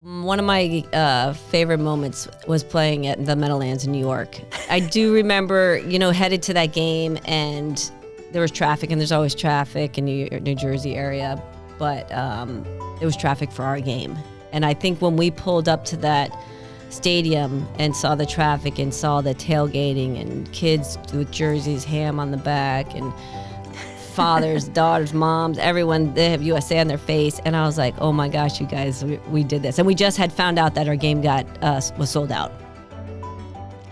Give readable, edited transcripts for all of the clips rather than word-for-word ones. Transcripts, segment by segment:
One of my favorite moments was playing at the Meadowlands in New York. I do remember, headed to that game, and there was traffic, and there's always traffic in New Jersey area, but there was traffic for our game. And I think when we pulled up to that stadium and saw the traffic and saw the tailgating and kids with jerseys, ham on the back, and fathers, daughters, moms, everyone, they have USA on their face. And I was like, oh my gosh, you guys, we did this. And we just had found out that our game was sold out.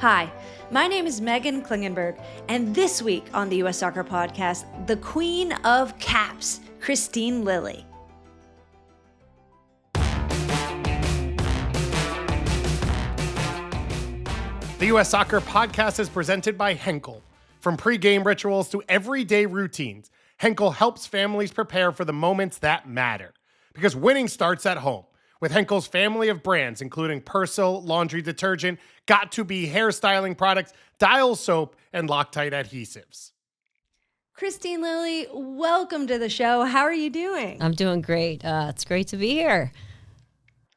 Hi, my name is Meghan Klingenberg, and this week on the US Soccer Podcast, the Queen of Caps, Kristine Lilly. The US Soccer Podcast is presented by Henkel. From pre-game rituals to everyday routines, Henkel helps families prepare for the moments that matter. Because winning starts at home. With Henkel's family of brands, including Persil, laundry detergent, Got2b hairstyling products, Dial soap, and Loctite adhesives. Kristine Lilly, welcome to the show. How are you doing? I'm doing great. It's great to be here.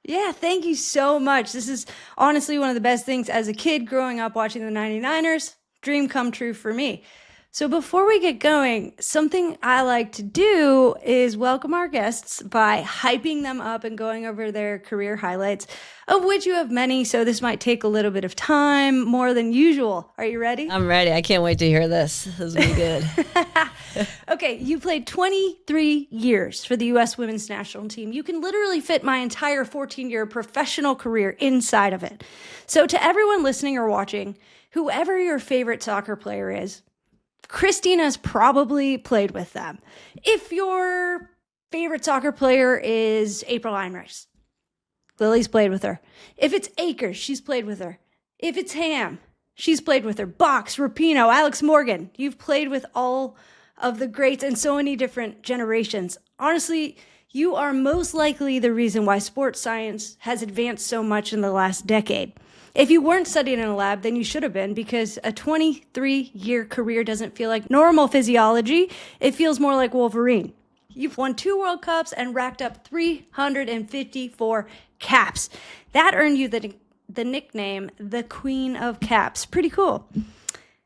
Yeah, thank you so much. This is honestly one of the best things as a kid growing up watching the 99ers. Dream come true for me. So before we get going, something I like to do is welcome our guests by hyping them up and going over their career highlights, of which you have many, so this might take a little bit of time, more than usual. Are you ready? I'm ready. I can't wait to hear this. This will be good. Okay, you played 23 years for the U.S. women's national team. You can literally fit my entire 14-year professional career inside of it. So to everyone listening or watching, whoever your favorite soccer player is, Christina's probably played with them. If your favorite soccer player is April Heinrichs, Lily's played with her. If it's Akers, she's played with her. If it's Ham, she's played with her. Box, Rapinoe, Alex Morgan, you've played with all of the greats and so many different generations. Honestly, you are most likely the reason why sports science has advanced so much in the last decade. If you weren't studying in a lab, then you should have been, because a 23-year career doesn't feel like normal physiology. It feels more like Wolverine. You've won 2 World Cups and racked up 354 caps. That earned you the nickname, the Queen of Caps. Pretty cool.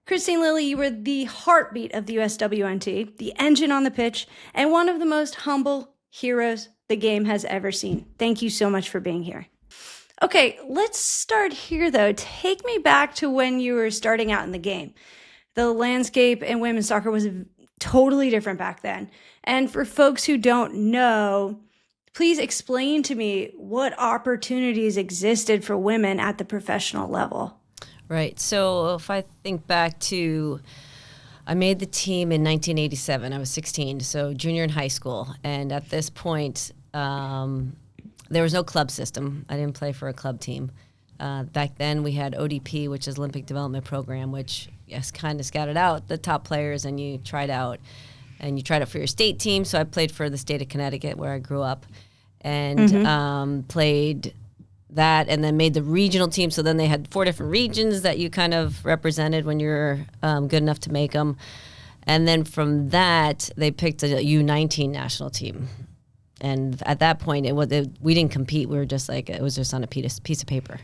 Kristine Lilly, you were the heartbeat of the USWNT, the engine on the pitch, and one of the most humble heroes the game has ever seen. Thank you so much for being here. Okay, let's start here, though. Take me back to when you were starting out in the game. The landscape in women's soccer was totally different back then. And for folks who don't know, please explain to me what opportunities existed for women at the professional level. Right. So if I think back to, I made the team in 1987. I was 16, so junior in high school. And at this point, there was no club system. I didn't play for a club team. Back then, we had ODP, which is Olympic Development Program, which kind of scouted out the top players, and you tried out. And you tried out for your state team. So I played for the state of Connecticut, where I grew up, and played that, and then made the regional team. So then they had 4 different regions that you kind of represented when you're good enough to make them. And then from that, they picked a U19 national team. And at that point, we didn't compete. We were just like, it was just on a piece of paper.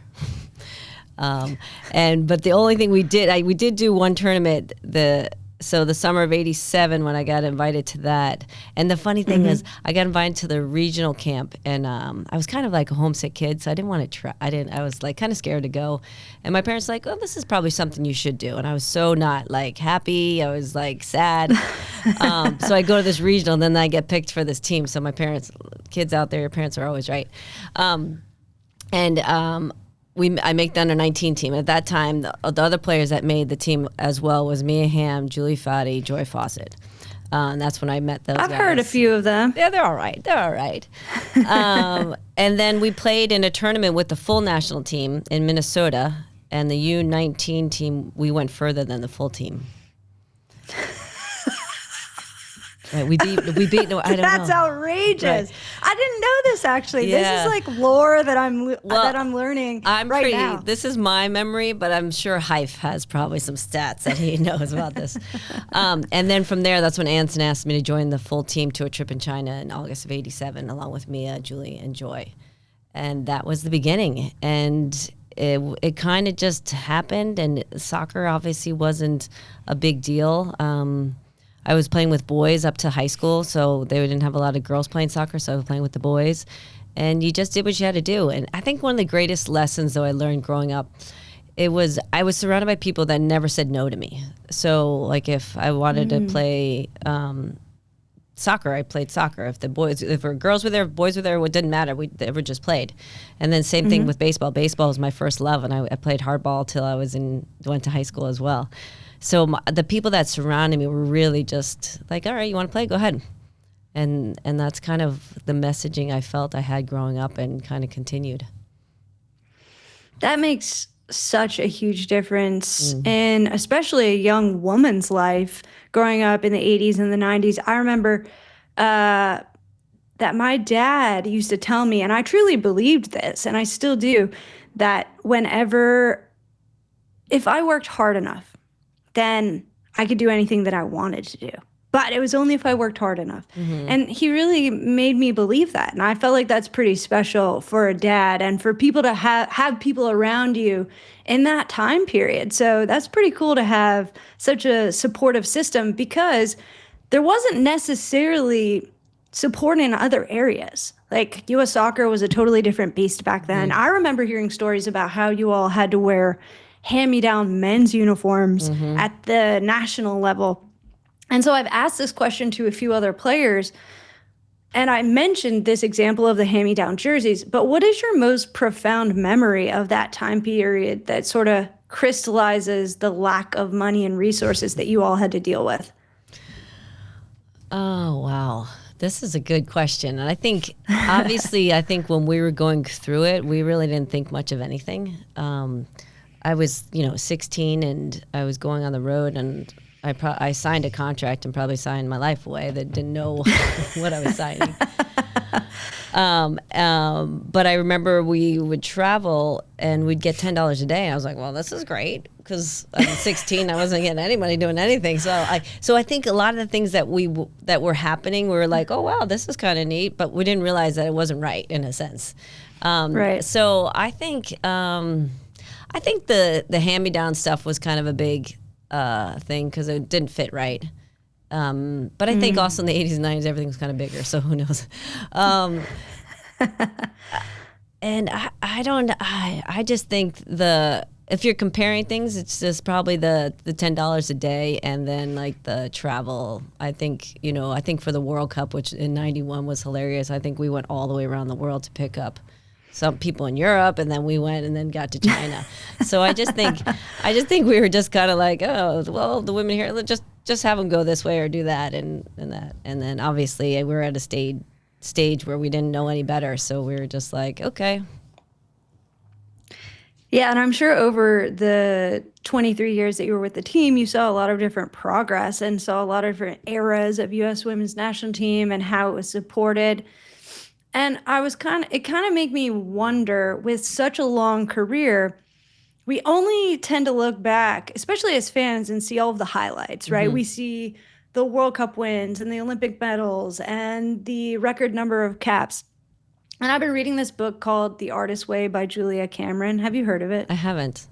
But the only thing we did do one tournament, so the summer of 87, when I got invited to that. And the funny thing is, I got invited to the regional camp, and I was kind of like a homesick kid, so I didn't want to try. I was like kind of scared to go. And my parents were like, oh, this is probably something you should do. And I was so not like happy. I was like sad. So I go to this regional, and then I get picked for this team. So my parents, kids out there, your parents are always right. I make the under-19 team. At that time, the other players that made the team as well was Mia Hamm, Julie Fati, Joy Fawcett. And that's when I met those guys. I've heard a few of them. Yeah, they're all right. And then we played in a tournament with the full national team in Minnesota. And the U19 team, we went further than the full team. Right, we beat. No, I don't know. That's outrageous. Right. I didn't know this actually. Yeah. This is like lore that I'm learning now. This is my memory, but I'm sure Hyfe has probably some stats that he knows about this. And then from there, that's when Anson asked me to join the full team to a trip in China in August of '87, along with Mia, Julie, and Joy. And that was the beginning. And it kind of just happened. And soccer obviously wasn't a big deal. I was playing with boys up to high school, so they didn't have a lot of girls playing soccer, so I was playing with the boys. And you just did what you had to do. And I think one of the greatest lessons, though, I learned growing up, I was surrounded by people that never said no to me. So, like, if I wanted to play soccer, I played soccer. If girls were there, boys were there, it didn't matter. We ever just played. And then same thing with baseball. Baseball was my first love, and I played hardball till I went to high school as well. So the people that surrounded me were really just like, all right, you want to play? Go ahead. And that's kind of the messaging I felt I had growing up and kind of continued. That makes such a huge difference in especially a young woman's life growing up in the 80s and the 90s. I remember that my dad used to tell me, and I truly believed this, and I still do, that if I worked hard enough, then I could do anything that I wanted to do. But it was only if I worked hard enough. And he really made me believe that. And I felt like that's pretty special for a dad and for people to have people around you in that time period. So that's pretty cool to have such a supportive system, because there wasn't necessarily support in other areas. Like U.S. soccer was a totally different beast back then. I remember hearing stories about how you all had to wear hand-me-down men's uniforms at the national level. And so I've asked this question to a few other players, and I mentioned this example of the hand-me-down jerseys, but what is your most profound memory of that time period that sort of crystallizes the lack of money and resources that you all had to deal with? Oh, wow. This is a good question. And I think, obviously, when we were going through it, we really didn't think much of anything. I was, 16, and I was going on the road, and I signed a contract and probably signed my life away that didn't know what I was signing. But I remember we would travel and we'd get $10 a day. And I was like, well, this is great, because I was 16. I wasn't getting any money doing anything. So I think a lot of the things that were happening, we were like, oh, wow, this is kind of neat. But we didn't realize that it wasn't right in a sense. Right. So I think the hand-me-down stuff was kind of a big thing, because it didn't fit right. But I think also in the 80s and 90s, everything was kind of bigger, so who knows. And I just think if you're comparing things, it's just probably the $10 a day, and then like the travel. I think for the World Cup, which in '91 was hilarious, I think we went all the way around the world to pick up some people in Europe, and then we went and then got to China. So I just think we were just kind of like, oh, well, the women here, just have them go this way or do that and that. And then obviously we were at a stage where we didn't know any better. So we were just like, okay. Yeah, and I'm sure over the 23 years that you were with the team, you saw a lot of different progress and saw a lot of different eras of U.S. women's national team and how it was supported. And it kind of made me wonder, with such a long career, we only tend to look back, especially as fans, and see all of the highlights, right? We see the World Cup wins and the Olympic medals and the record number of caps. And I've been reading this book called The Artist's Way by Julia Cameron. Have you heard of it? I haven't.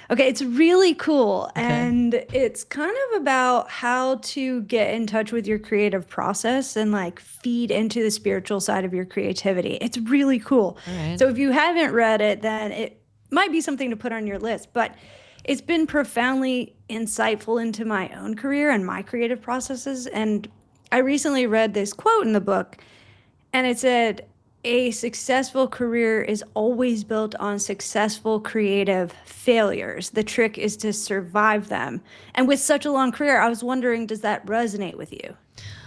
Okay, it's really cool. Okay. And it's kind of about how to get in touch with your creative process and like feed into the spiritual side of your creativity. It's really cool. All right. So if you haven't read it, then it might be something to put on your list. But it's been profoundly insightful into my own career and my creative processes. And I recently read this quote in the book, and it said, "A successful career is always built on successful creative failures. The trick is to survive them." And with such a long career, I was wondering, does that resonate with you?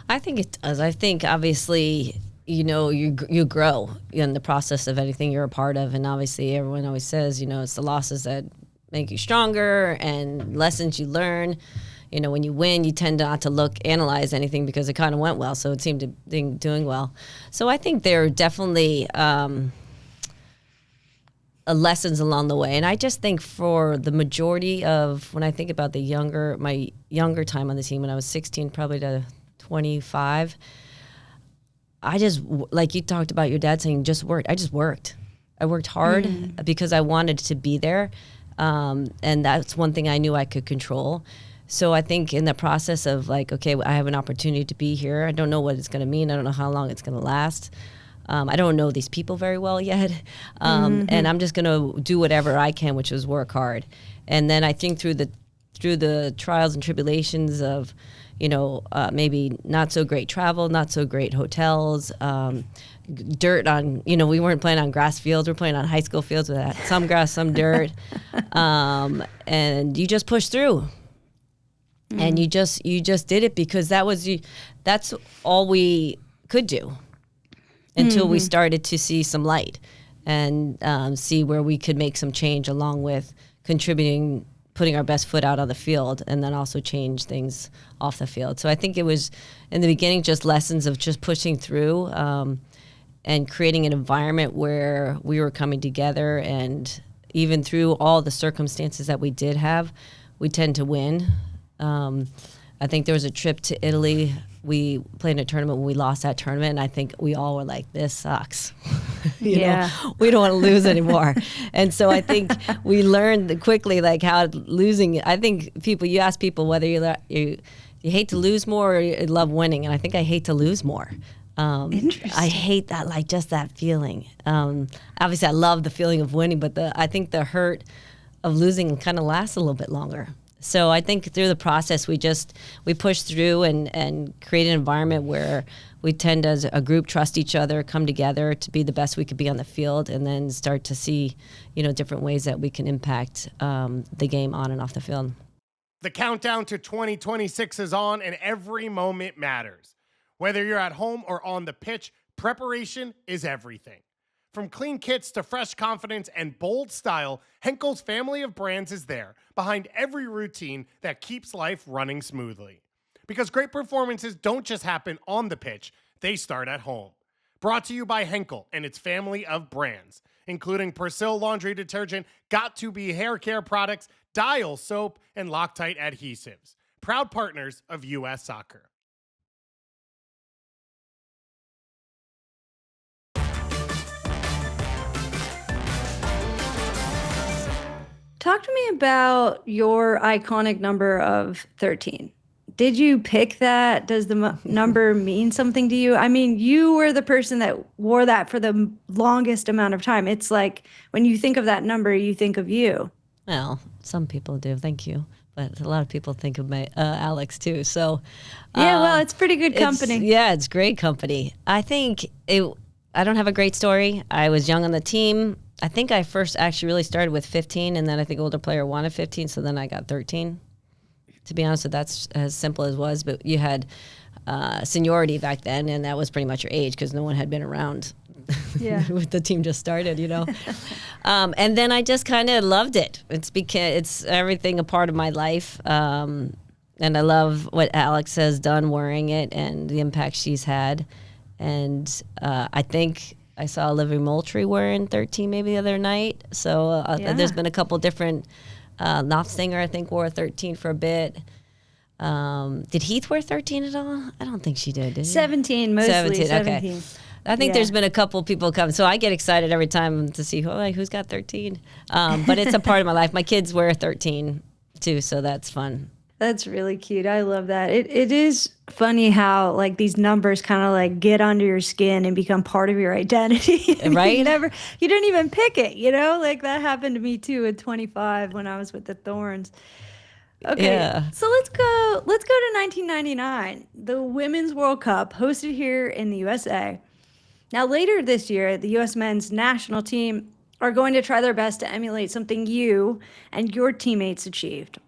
I think it does. I think obviously, you grow in the process of anything you're a part of. And obviously everyone always says, it's the losses that make you stronger and lessons you learn. When you win, you tend not to analyze anything because it kind of went well. So it seemed to be doing well. So I think there are definitely lessons along the way. And I just think for the majority of, when I think about my younger time on the team, when I was 16 probably to 25, I just, like you talked about your dad saying, just worked. I just worked. I worked hard because I wanted to be there. And that's one thing I knew I could control. So I think in the process of like, okay, I have an opportunity to be here. I don't know what it's going to mean. I don't know how long it's going to last. I don't know these people very well yet. And I'm just going to do whatever I can, which is work hard. And then I think through the trials and tribulations of, maybe not so great travel, not so great hotels, dirt on, we weren't playing on grass fields. We're playing on high school fields with some grass, some dirt. And you just push through. And you just did it because that's all we could do until we started to see some light and see where we could make some change along with contributing, putting our best foot out on the field, and then also change things off the field. So I think it was, in the beginning, just lessons of just pushing through and creating an environment where we were coming together. And even through all the circumstances that we did have, we tend to win. I think there was a trip to Italy. We played in a tournament when we lost that tournament, and I think we all were like, this sucks. We don't want to lose anymore. And so I think we learned quickly like how losing, I think you ask people whether you hate to lose more or you love winning, and I think I hate to lose more. Interesting. I hate that, like just that feeling. Obviously I love the feeling of winning, but I think the hurt of losing kind of lasts a little bit longer. So I think through the process, we pushed through and created an environment where we tend as a group trust each other, come together to be the best we could be on the field, and then start to see, different ways that we can impact the game on and off the field. The countdown to 2026 is on, and every moment matters. Whether you're at home or on the pitch, preparation is everything. From clean kits to fresh confidence and bold style, Henkel's family of brands is there behind every routine that keeps life running smoothly. Because great performances don't just happen on the pitch, they start at home. Brought to you by Henkel and its family of brands, including Persil laundry detergent, Got2b hair care products, Dial soap, and Loctite adhesives. Proud partners of U.S. Soccer. Talk to me about your iconic number of 13. Did you pick that? Does the number mean something to you? I mean, you were the person that wore that for the longest amount of time. It's like when you think of that number, you think of you. Well, some people do. Thank you. But a lot of people think of my Alex too. So yeah, well, it's pretty good company. It's great company. I think I don't have a great story. I was young on the team. I think I first actually really started with 15, and then I think older player wanted 15, so then I got 13. To be honest, that's as simple as it was. But you had seniority back then, and that was pretty much your age because no one had been around with the team just started, And then I just kind of loved it. It's everything a part of my life, and I love what Alex has done wearing it and the impact she's had. And I think I saw Olivia Moultrie wearing 13 maybe the other night. So there's been a couple different. Knopfsinger, I think, wore 13 for a bit. Did Heath wear 13 at all? I don't think she did he? 17, mostly 17. Okay. I think there's been a couple people come. So I get excited every time to see who's got 13. But it's a part of my life. My kids wear 13 too, so that's fun. That's really cute. I love that. It is funny how like these numbers kind of like get under your skin and become part of your identity. Right? You didn't even pick it, Like that happened to me too at 25 when I was with the Thorns. Okay. Yeah. So let's go to 1999. The Women's World Cup hosted here in the USA. Now later this year, the US men's national team are going to try their best to emulate something you and your teammates achieved,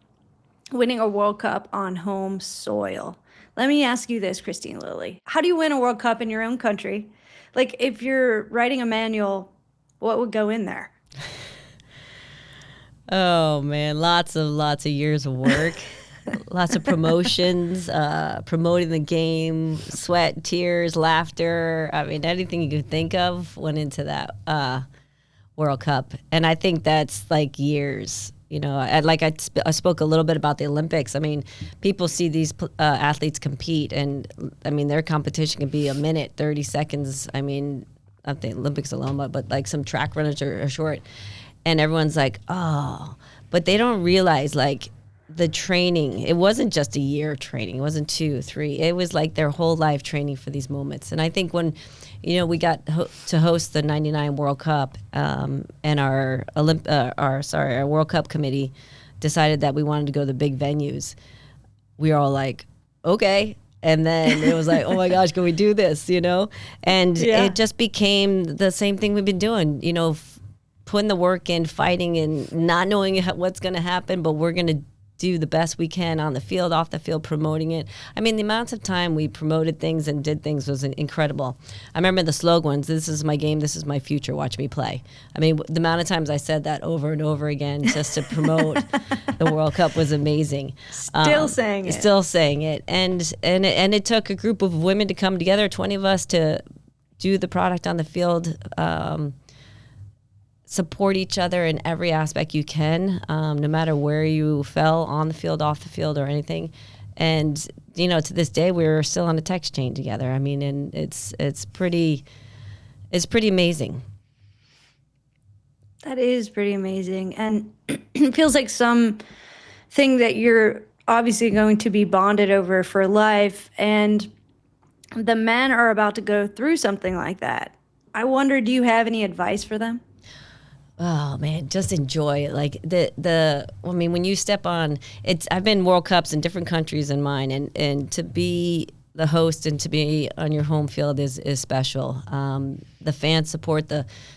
winning a World Cup on home soil. Let me ask you this, Kristine Lilly. How do you win a World Cup in your own country? Like, if you're writing a manual, what would go in there? Oh, man, lots of years of work, lots of promotions, promoting the game, sweat, tears, laughter. I mean, anything you could think of went into that World Cup. And I think that's like years I spoke a little bit about the Olympics. I mean, people see these athletes compete, and I mean, their competition can be a minute, 30 seconds. I mean, not the Olympics alone, but like some track runners are short, and everyone's like, oh, but they don't realize like the training. It wasn't just a year training. It wasn't 2, 3. It was like their whole life training for these moments. And I think when, we got to host the '99 World Cup, and our World Cup committee decided that we wanted to go to the big venues. We were all like, okay. And then it was like, oh my gosh, can we do this? And it just became the same thing we've been doing, putting the work in, fighting, and not knowing what's going to happen, but we're going to do the best we can on the field, off the field, promoting it. I mean, the amounts of time we promoted things and did things was incredible. I remember the slogans, "This is my game, this is my future, watch me play." I mean, the amount of times I said that over and over again just to promote the World Cup was amazing. Still saying it. And it took a group of women to come together, 20 of us, to do the product on the field, support each other in every aspect you can, no matter where you fell on the field, off the field, or anything. And to this day, we're still on a text chain together. I mean, and it's pretty amazing. That is pretty amazing, and it feels like something that you're obviously going to be bonded over for life. And the men are about to go through something like that. I wonder, do you have any advice for them? Oh man, just enjoy it. Like I mean, when you step on, I've been World Cups in different countries than mine, and to be the host and to be on your home field is special. The fan support,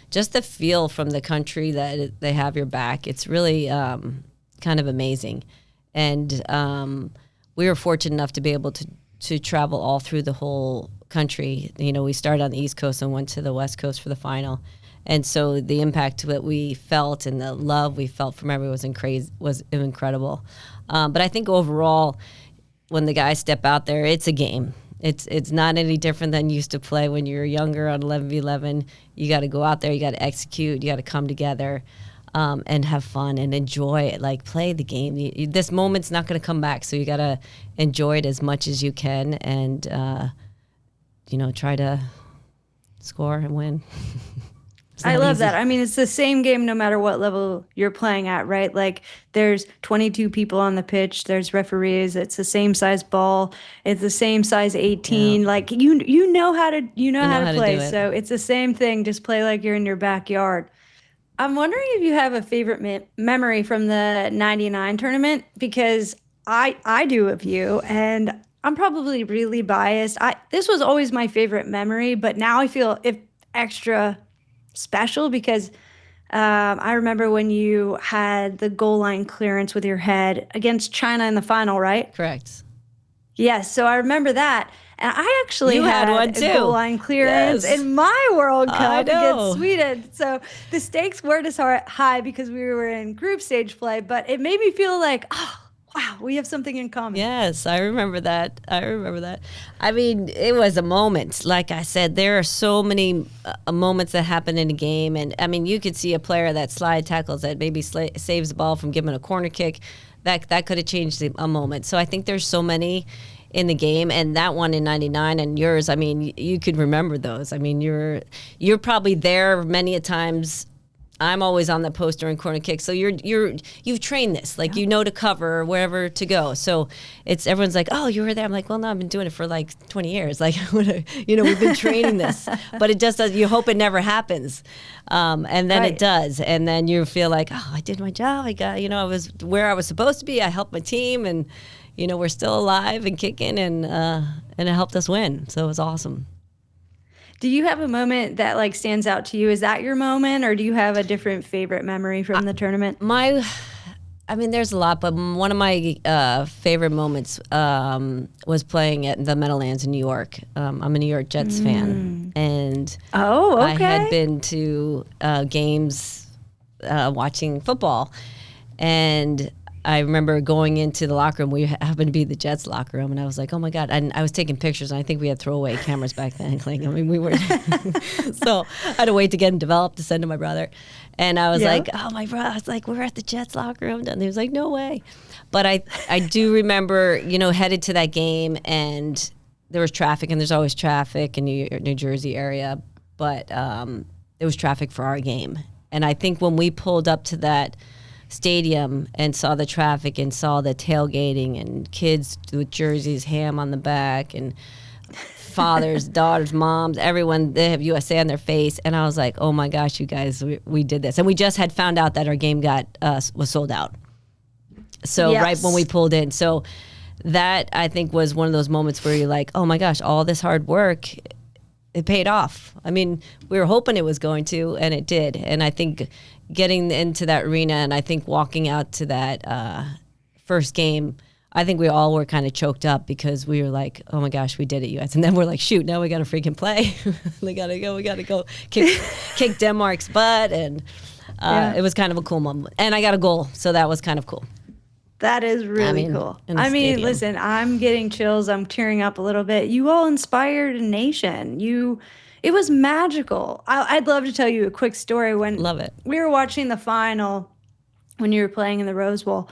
just the feel from the country that they have your back. It's really kind of amazing. And we were fortunate enough to be able to travel all through the whole country. We started on the East Coast and went to the West Coast for the final. And so the impact that we felt and the love we felt from everyone was incredible. But I think overall, when the guys step out there, it's a game. It's not any different than you used to play when you were younger on 11v11. You got to go out there, you got to execute, you got to come together and have fun and enjoy it. Like, play the game. This moment's not going to come back, so you got to enjoy it as much as you can and, try to score and win. I love that. I mean, it's the same game no matter what level you're playing at, right? Like, there's 22 people on the pitch. There's referees. It's the same size ball. It's the same size 18. Yeah. Like, you know how to play. So it's the same thing. Just play like you're in your backyard. I'm wondering if you have a favorite memory from the '99 tournament, because I do of you, and I'm probably really biased. This was always my favorite memory, but now I feel extra special because I remember when you had the goal line clearance with your head against China in the final, right? Correct. Yes, so I remember that. And I actually had one too. A goal line clearance in my World Cup against Sweden. So the stakes weren't as high because we were in group stage play, but it made me feel like, oh, wow, we have something in common. Yes, I remember that. I mean, it was a moment. Like I said, there are so many moments that happen in a game. And, I mean, you could see a player that slide tackles that maybe saves the ball from giving a corner kick. That could have changed a moment. So I think there's so many in the game. And that one in '99 and yours, I mean, you could remember those. I mean, you're probably there many a times. I'm always on the post during corner kicks, so you've trained this, like to cover or wherever to go. So everyone's like, oh, you were there. I'm like, well, no, I've been doing it for like 20 years. Like, we've been training this, but it just does. You hope it never happens, and then it does, and then you feel like, oh, I did my job. I got, I was where I was supposed to be. I helped my team, and we're still alive and kicking, and it helped us win. So it was awesome. Do you have a moment that like stands out to you? Is that your moment, or do you have a different favorite memory from the tournament? There's a lot, but one of my favorite moments was playing at the Meadowlands in New York. I'm a New York Jets fan, and I had been to games watching football, and I remember going into the locker room. We happened to be the Jets locker room, and I was like, "Oh my god!" And I was taking pictures, and I think we had throwaway cameras back then. I mean, we were so I had to wait to get them developed to send to my brother. And I was like, "Oh, my brother!" I was like, "We're at the Jets locker room," and he was like, "No way." But I do remember, headed to that game, and there was traffic, and there's always traffic in New Jersey area, but there was traffic for our game, and I think when we pulled up to that stadium and saw the traffic and saw the tailgating and kids with jerseys, ham on the back, and fathers, daughters, moms, everyone, they have USA on their face. And I was like, oh my gosh, you guys, we did this. And we just had found out that our game was sold out. So right when we pulled in. So that, I think, was one of those moments where you're like, oh my gosh, all this hard work, it paid off. I mean, we were hoping it was going to, and it did. And I think getting into that arena, and I think walking out to that first game, I think we all were kind of choked up because we were like, oh my gosh, we did it, US. And then we're like, shoot, now we got to freaking play. We got to go kick Denmark's butt. And it was kind of a cool moment. And I got a goal, so that was kind of cool. That is really cool. Listen, I'm getting chills. I'm tearing up a little bit. You all inspired a nation. It was magical. I'd love to tell you a quick story. Love it. We were watching the final when you were playing in the Rose Bowl.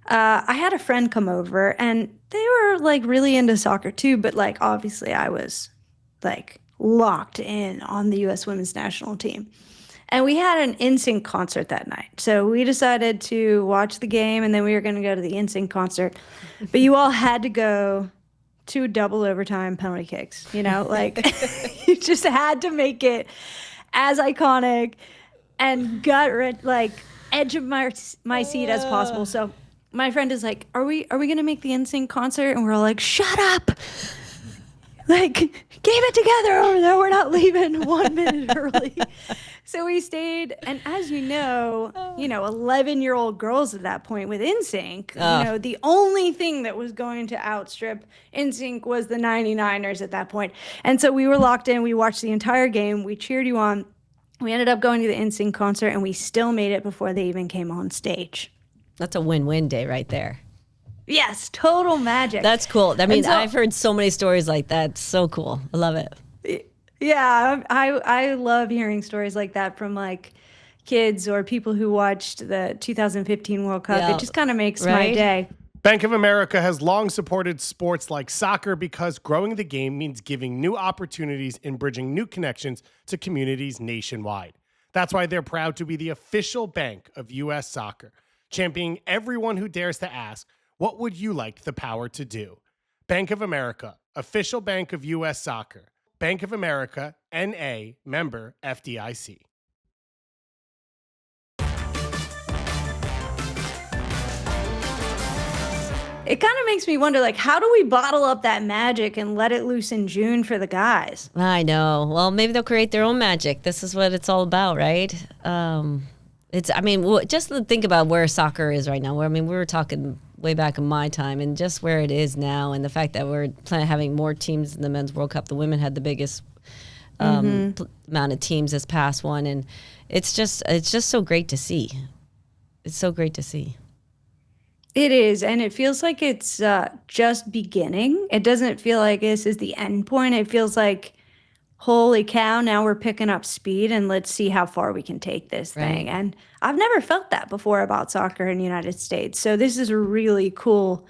I had a friend come over, and they were like really into soccer too, but like obviously I was like locked in on the U.S. women's national team. And we had an NSYNC concert that night. So we decided to watch the game, and then we were going to go to the NSYNC concert. But you all had to go to double overtime penalty kicks, like you just had to make it as iconic and edge of my seat as possible. So my friend is like, are we going to make the NSYNC concert? And we're all like, shut up. Like, keep it together over there. We're not leaving 1 minute early. So we stayed, and as you know, 11-year-old girls at that point with NSYNC, the only thing that was going to outstrip NSYNC was the 99ers at that point. And so we were locked in. We watched the entire game. We cheered you on. We ended up going to the NSYNC concert, and we still made it before they even came on stage. That's a win-win day right there. Yes, total magic. That's cool. I mean, I've heard so many stories like that. It's so cool. I love it. Yeah, I love hearing stories like that from like kids or people who watched the 2015 World Cup. It just kind of makes my day. Bank of America has long supported sports like soccer because growing the game means giving new opportunities and bridging new connections to communities nationwide. That's why they're proud to be the official bank of U.S. Soccer, championing everyone who dares to ask, what would you like the power to do? Bank of America, official bank of U.S. Soccer. Bank of America, N.A., member FDIC. It kind of makes me wonder, like, how do we bottle up that magic and let it loose in June for the guys? I know. Well, maybe they'll create their own magic. This is what it's all about, right? Just think about where soccer is right now. We were talking way back in my time, and just where it is now, and the fact that we're having more teams in the Men's World Cup. The women had the biggest amount of teams this past one, and it's just so great to see. It's so great to see. It is, and it feels like it's just beginning. It doesn't feel like this is the end point. It feels like, holy cow, now we're picking up speed, and let's see how far we can take this thing. And I've never felt that before about soccer in the United States. So this is a really cool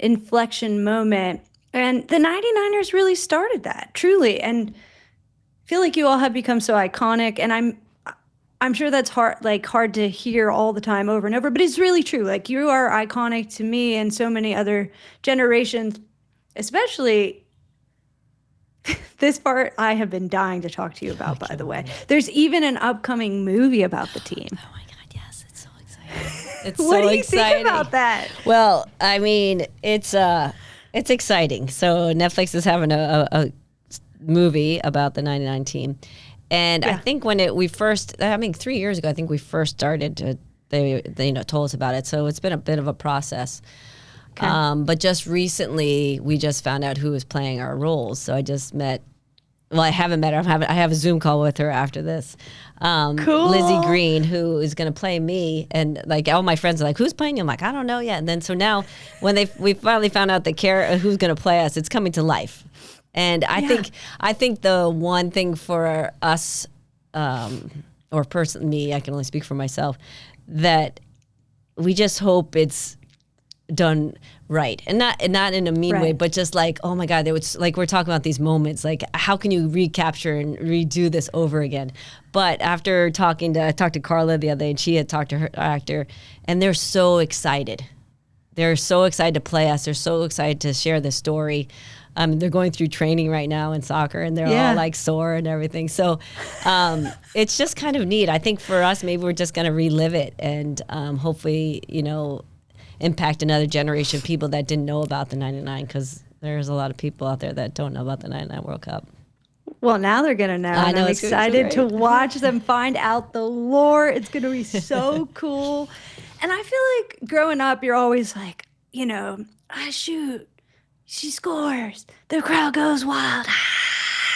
inflection moment. And the 99ers really started that, truly. And I feel like you all have become so iconic, and I'm sure that's hard to hear all the time over and over, but it's really true. Like, you are iconic to me and so many other generations, especially this part I have been dying to talk to you about, by the way. There's even an upcoming movie about the team. Oh my God, yes, it's so exciting. What do you think about that? Well, I mean, it's exciting. So Netflix is having a movie about the 99 team. And I think when 3 years ago, I think we first started they told us about it. So it's been a bit of a process. Okay. But just recently, we just found out who was playing our roles. So I just met well, I haven't met her. I have a Zoom call with her after this. Cool. Lizzie Green, who is going to play me, and like all my friends are like, "Who's playing you?" I'm like, "I don't know yet." And then so now, when we finally found out who's going to play us, it's coming to life. And I think the one thing for us, or me, I can only speak for myself, that we just hope it's done right, and not in a mean way, but just like, oh my God, like we're talking about these moments, like how can you recapture and redo this over again? But after I talked to Carla the other day, and she had talked to her actor, and they're so excited. They're so excited to play us. They're so excited to share the story. They're going through training right now in soccer, and they're all like sore and everything. So it's just kind of neat. I think for us, maybe we're just going to relive it and hopefully, impact another generation of people that didn't know about the 99, because there's a lot of people out there that don't know about the 99 World Cup. Well, now they're going to know. I know, I'm excited to watch them find out the lore. It's going to be so cool. And I feel like growing up, you're always like, I shoot, she scores, the crowd goes wild.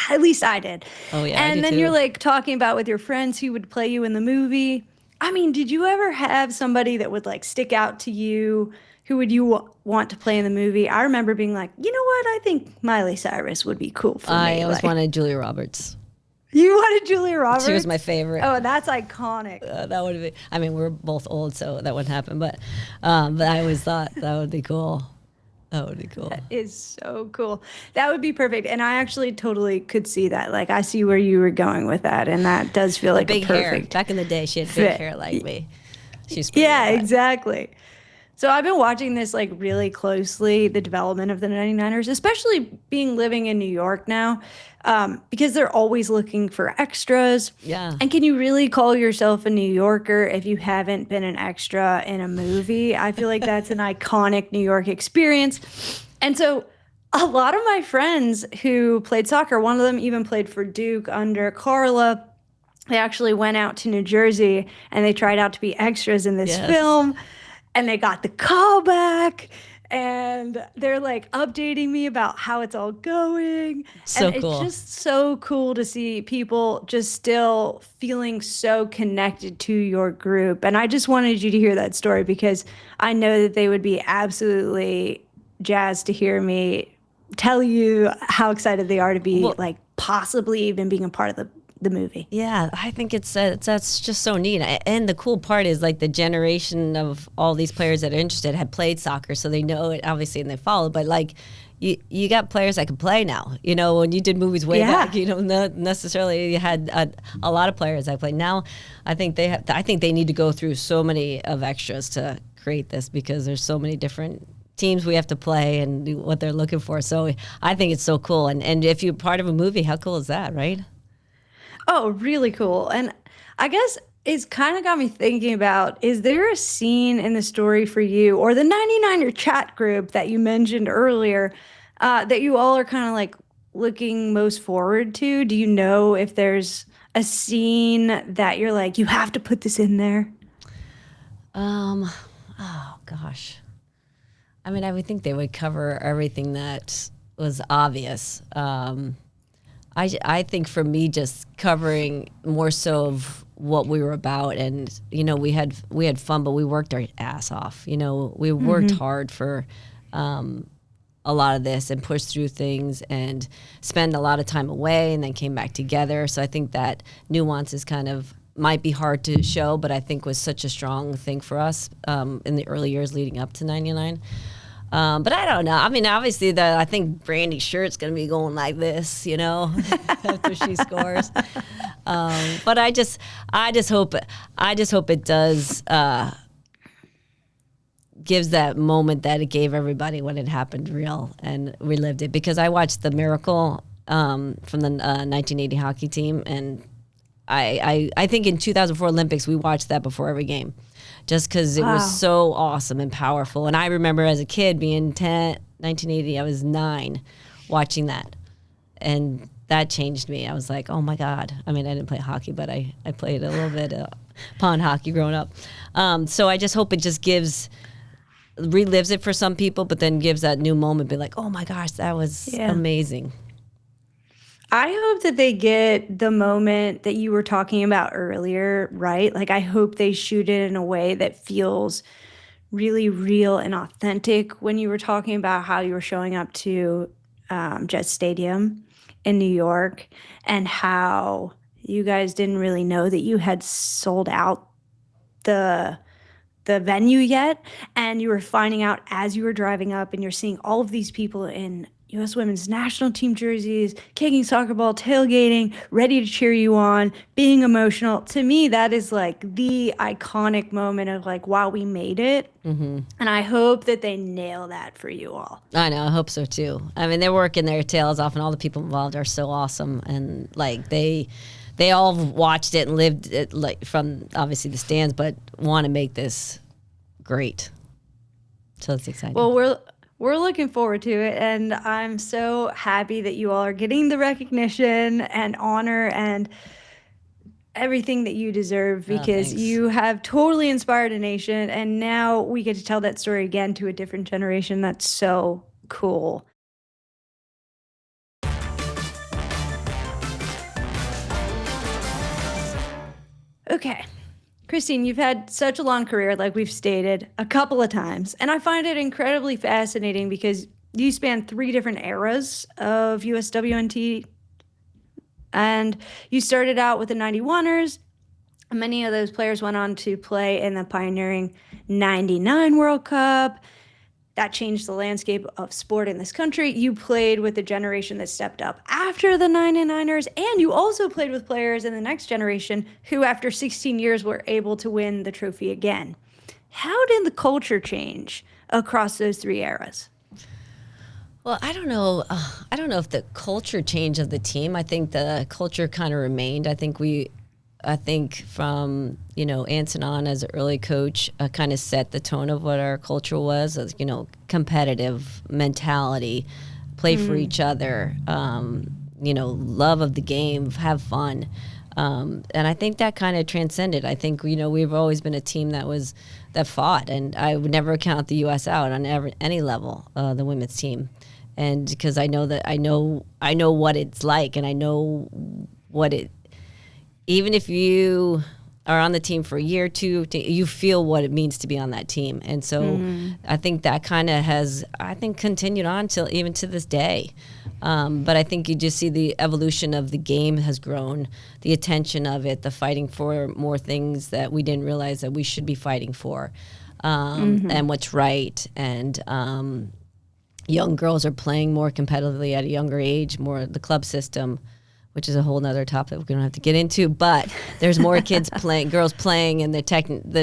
At least I did. Oh, yeah. And then you're like talking about with your friends who would play you in the movie. I mean, did you ever have somebody that would like stick out to you? Who would you want to play in the movie? I remember being like, you know what? I think Miley Cyrus would be cool for me. I always wanted Julia Roberts. You wanted Julia Roberts? She was my favorite. Oh, that's iconic. That would be. I mean, we're both old, so that wouldn't happen. But I always thought that would be cool. That would be cool. That is so cool. That would be perfect. And I actually totally could see that. Like, I see where you were going with that, and that does feel like big a perfect hair. Back in the day, she had big hair like me. She's exactly. So I've been watching this like really closely, the development of the 99ers, especially living in New York now, because they're always looking for extras. Yeah. And can you really call yourself a New Yorker if you haven't been an extra in a movie? I feel like that's an iconic New York experience. And so a lot of my friends who played soccer, one of them even played for Duke under Carla. They actually went out to New Jersey and they tried out to be extras in this film. And they got the call back, and they're like updating me about how it's all going. So and cool. It's just so cool to see people just still feeling so connected to your group. And I just wanted you to hear that story because I know that they would be absolutely jazzed to hear me tell you how excited they are to be like possibly even being a part of the movie. Yeah, I think that's just so neat. And the cool part is like the generation of all these players that are interested had played soccer, so they know it obviously and they follow. But like you got players that can play now. When you did movies way back, not necessarily you had a lot of players that played. Now, I think they need to go through so many of extras to create this because there's so many different teams we have to play and what they're looking for. So I think it's so cool. And if you're part of a movie, how cool is that, right? Oh, really cool. And I guess it's kind of got me thinking about, is there a scene in the story for you or the 99er chat group that you mentioned earlier that you all are kind of like looking most forward to? Do you know if there's a scene that you're like, you have to put this in there? Oh, gosh. I mean, I would think they would cover everything that was obvious. I think for me, just covering more so of what we were about, and we had fun, but we worked our ass off. We worked hard for a lot of this and pushed through things and spent a lot of time away, and then came back together. So I think that nuance is kind of might be hard to show, but I think was such a strong thing for us in the early years leading up to 99. But I don't know. I mean, obviously, I think Brandy's shirt's going to be going like this, after she scores. But I just hope it does gives that moment that it gave everybody when it happened real and relived it. Because I watched The Miracle from the 1980 hockey team, and I think in 2004 Olympics we watched that before every game. Just because it was so awesome and powerful. And I remember as a kid being 1980, I was 9, watching that. And that changed me. I was like, oh my God. I mean, I didn't play hockey, but I played a little bit of pond hockey growing up. So I just hope it just relives it for some people, but then gives that new moment, be like, oh my gosh, that was amazing. I hope that they get the moment that you were talking about earlier, right? Like, I hope they shoot it in a way that feels really real and authentic when you were talking about how you were showing up to Jet Stadium in New York and how you guys didn't really know that you had sold out the venue yet, and you were finding out as you were driving up and you're seeing all of these people in US women's national team jerseys, kicking soccer ball, tailgating, ready to cheer you on, being emotional. To me, that is like the iconic moment of like, wow, we made it. And I hope that they nail that for you all. I know, I hope so too. I mean, they're working their tails off, and all the people involved are so awesome, and like they all watched it and lived it, like from obviously the stands, but want to make this great. So it's exciting. Well, we're looking forward to it, and I'm so happy that you all are getting the recognition and honor and everything that you deserve, because thanks. you have totally inspired a nation, and now we get to tell that story again to a different generation. That's so cool. Okay. Kristine, you've had such a long career, like we've stated a couple of times, and I find it incredibly fascinating because you span 3 different eras of USWNT, and you started out with the 91ers. Many of those players went on to play in the pioneering 99 World Cup. That changed the landscape of sport in this country. You played with the generation that stepped up after the 99ers, and you also played with players in the next generation who, after 16 years, were able to win the trophy again. How did the culture change across those 3 eras? Well, I don't know. I don't know if the culture change of the team. I think the culture kind of remained. I think from, Anson on as an early coach, kind of set the tone of what our culture was, as, competitive mentality, play for each other, love of the game, have fun. And I think that kind of transcended. I think, we've always been a team that fought, and I would never count the U.S. out on any level, the women's team. And because I know what it's like, and I know even if you are on the team for a year or two, you feel what it means to be on that team. And so I think that kind of has, continued on till even to this day. But I think you just see the evolution of the game has grown, the attention of it, the fighting for more things that we didn't realize that we should be fighting for, and what's right. And young girls are playing more competitively at a younger age, more the club system, which is a whole nother topic we don't have to get into, but there's more girls playing, and the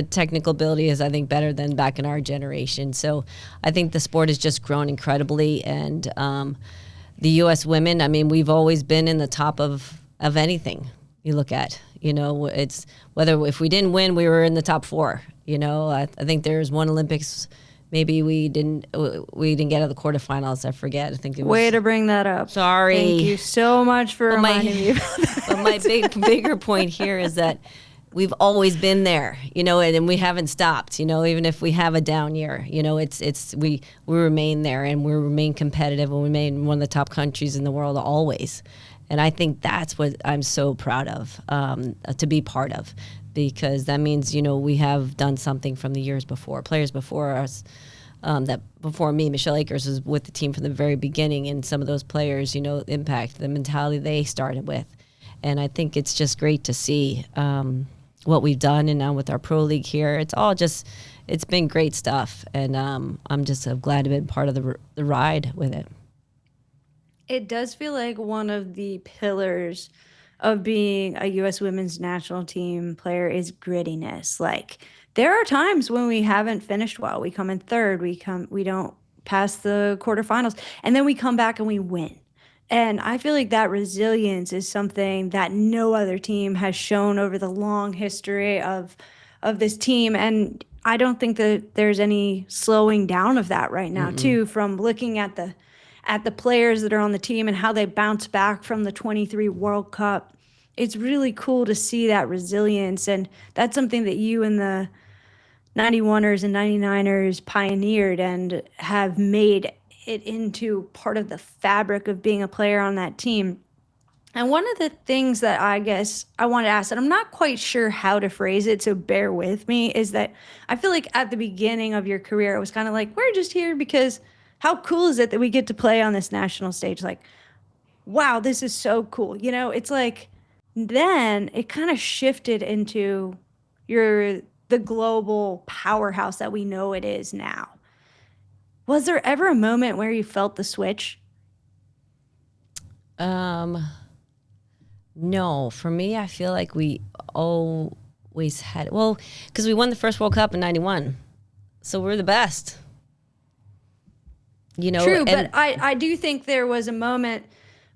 technical ability is, I think, better than back in our generation. So I think the sport has just grown incredibly, and the U.S. women, I mean, we've always been in the top of anything you look at. It's whether if we didn't win, we were in the top 4. I think there's one Olympics. Maybe we didn't get out of the quarterfinals. I forget. I think it was. Way to bring that up. Sorry. Thank you so much for reminding me about that. But my bigger point here is that we've always been there, and we haven't stopped. Even if we have a down year, we remain there, and we remain competitive, and we remain one of the top countries in the world always. And I think that's what I'm so proud of, to be part of. Because that means, we have done something from the years before. Players before us, that before me, Michelle Akers was with the team from the very beginning, and some of those players, impact the mentality they started with. And I think it's just great to see what we've done, and now with our pro league here, it's been great stuff. And I'm just so glad to be part of the ride with it. It does feel like one of the pillars of being a U.S. women's national team player is grittiness. Like, there are times when we haven't finished well. We come in third. We don't pass the quarterfinals, and then we come back and we win. And I feel like that resilience is something that no other team has shown over the long history of this team. And I don't think that there's any slowing down of that right now, too, from looking at the players that are on the team and how they bounce back from the 23 World Cup. It's really cool to see that resilience, and that's something that you and the 91ers and 99ers pioneered and have made it into part of the fabric of being a player on that team. And one of the things that I guess I want to ask, and I'm not quite sure how to phrase it, so bear with me, is that I feel like at the beginning of your career, it was kind of like, we're just here because how cool is it that we get to play on this national stage? Like, wow, this is so cool. You know, it's like then it kind of shifted into the global powerhouse that we know it is now. Was there ever a moment where you felt the switch? No, for me, I feel like we always had, well, because we won the first World Cup in 91. So we're the best. You know, True, but I do think there was a moment